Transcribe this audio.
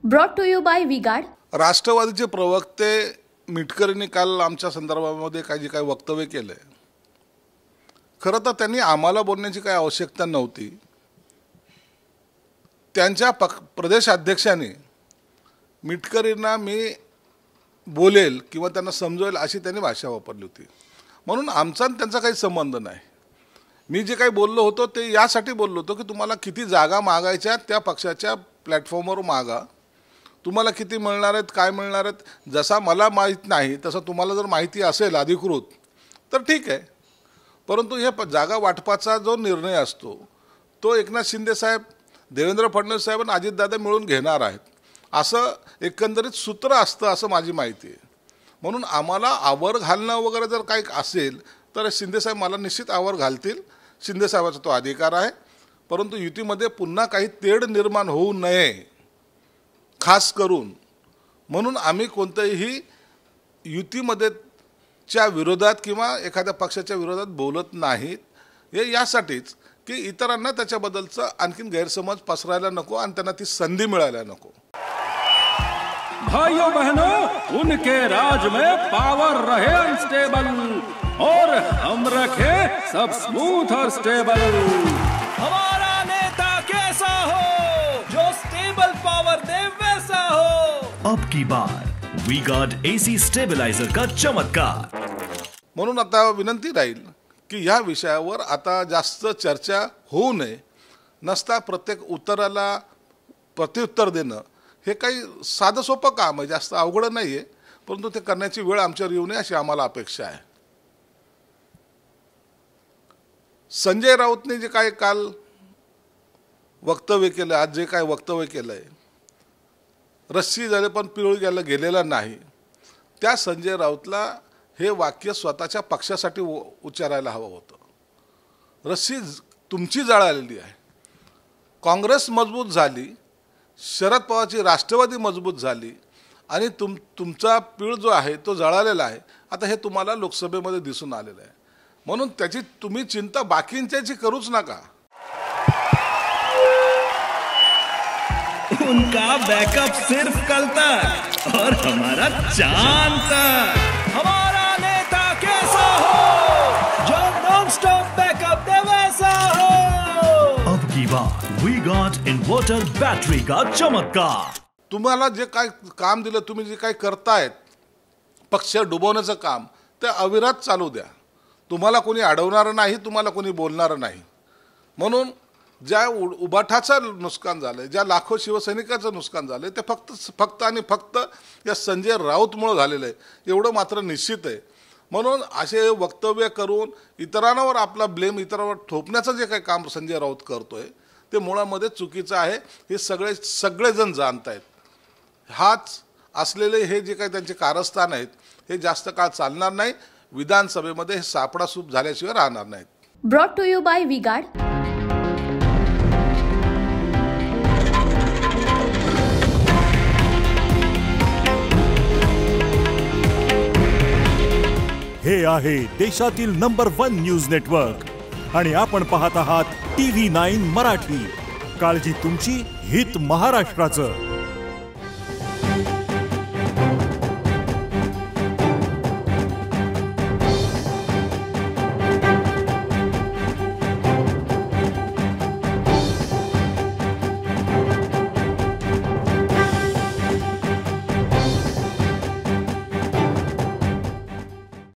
Brought to you by Vguard. राष्ट्रवादीचे प्रवक्ते मिटकरींनी काल आमच्या संदर्भामध्ये काही काही वक्तव्य केले। खरं तर त्यांनी आम्हाला बोलण्याची काही आवश्यकता नव्हती। त्यांच्या प्रदेशाध्यक्षांनी मिटकरींना मी बोलेल किंवा त्यांना समजवेल अशी त्यांनी भाषा वापरली होती, म्हणून आमचा त्यांचा काही संबंध नाही। मी जे काही बोललो होतो ते यासाठी बोललो होतो की तुम्हाला किती जागा मागायच्या त्या पक्षाच्या प्लॅटफॉर्मवर मागा, तुम्हाला किती मिळणार आहेत, काय मिळणार आहेत, जसा मला माहीत नाही तसं तुम्हाला जर माहिती असेल अधिकृत तर ठीक आहे। परंतु हे जागा वाटपाचा जो निर्णय असतो तो एकनाथ शिंदे साहेब, देवेंद्र फडणवीस साहेब आणि अजितदादा मिळून घेणार आहेत असं एकंदरीत सूत्र असतं असं माझी माहिती आहे। म्हणून आम्हाला आवर घालणं वगैरे जर काही असेल तर शिंदे साहेब मला निश्चित आवर घालतील, शिंदे साहेबाचा तो अधिकार आहे। परंतु युतीमध्ये पुन्हा काही तेढ निर्माण होऊ नये खास करून म्हणून आम्ही कोणत्याही युतीमध्ये च्या विरोधात किंवा एखाद्या पक्षाच्या विरोधात बोलत नाहीत। हे यासाठीच की इतरांना त्याच्याबद्दलचा आणखीन गैरसमज पसरायला नको आणि त्यांना ती संधी मिळायला नको। भाइयों बहनों, उनके राज में पावर रहे अनस्टेबल और हम रखे सब स्मूथ और स्टेबल। हमारा नेता कैसा हो जो स्टेबल पावर दे वैसा हो। अब की बार वी गार्ड एसी स्टेबलाइजर का चमत्कार। म्हणून आता विनंती राहील की या विषयावर आता जास्त चर्चा होऊ नये। नसता प्रत्येक उत्तराला प्रत्युत्तर देणं हे काही साधं सोपं काम आहे, जास्त अवघड नाही आहे, परंतु ते करण्याची वेळ आमच्यावर येऊ नये अशी आम्हाला अपेक्षा आहे। संजय राऊतने जे काय काल वक्तव्य केलं, आज जे काय वक्तव्य केलं आहे, रस्सी झाले पण पिळू गेलेला नाही, त्या संजय राऊतला हे वाक्य स्वतःच्या पक्षासाठी उच्चारायला हवं होतं। रस्सी तुमची जळालेली आहे, काँग्रेस मजबूत झाली, शरद पवारची राष्ट्रवादी मजबूत झाली आणि तुमचा पीळ जो आहे तो जळालेला आहे। आता हे तुम्हाला लोकसभेमध्ये दिसून आलेलं आहे, म्हणून त्याची तुम्ही चिंता बाकींच्याची करूच नका। उनका बैकअप सिर्फ कल तक और हमारा चांद तक। हमारा नेता कैसा हो जो नॉन स्टॉप बैकअप दे वैसा हो। अब की बार वी गॉट इन्वर्टर बैटरी का चमत्कार। तुम्हाला जे काय काम दिलं, तुम्ही जे काय करतायत पक्ष डुबवण्याचं काम, ते अविरत चालू द्या। तुम्हाला कोणी अडवणार नाही, तुम्हाला कोणी बोलणार नाही। म्हणून ज्या उबाठाचं नुकसान झालं, ज्या लाखो शिवसैनिकाचं नुकसान झालं, ते फक्त आणि फक्त या संजय राऊतमुळे झालेलं आहे एवढं मात्र निश्चित आहे। म्हणून असे वक्तव्य करून इतरांवर आपला ब्लेम इतरांवर ठोपण्याचं जे काही काम संजय राऊत करतोय ते मुळामध्ये चुकीचं आहे, हे सगळेजण जाणत आहेत। हाच असलेले हे जे काही त्यांचे कारस्थान आहेत हे जास्त काळ चालणार नाही, विधानसभेमध्ये हे सापडासूप झाल्याशिवाय राहणार नाहीत। Brought to you by Vguard. हे आहे देशातील नंबर 1 न्यूज नेटवर्क आणि आपण पाहत आहात TV9 मराठी। काळजी तुमची, हित महाराष्ट्राचं।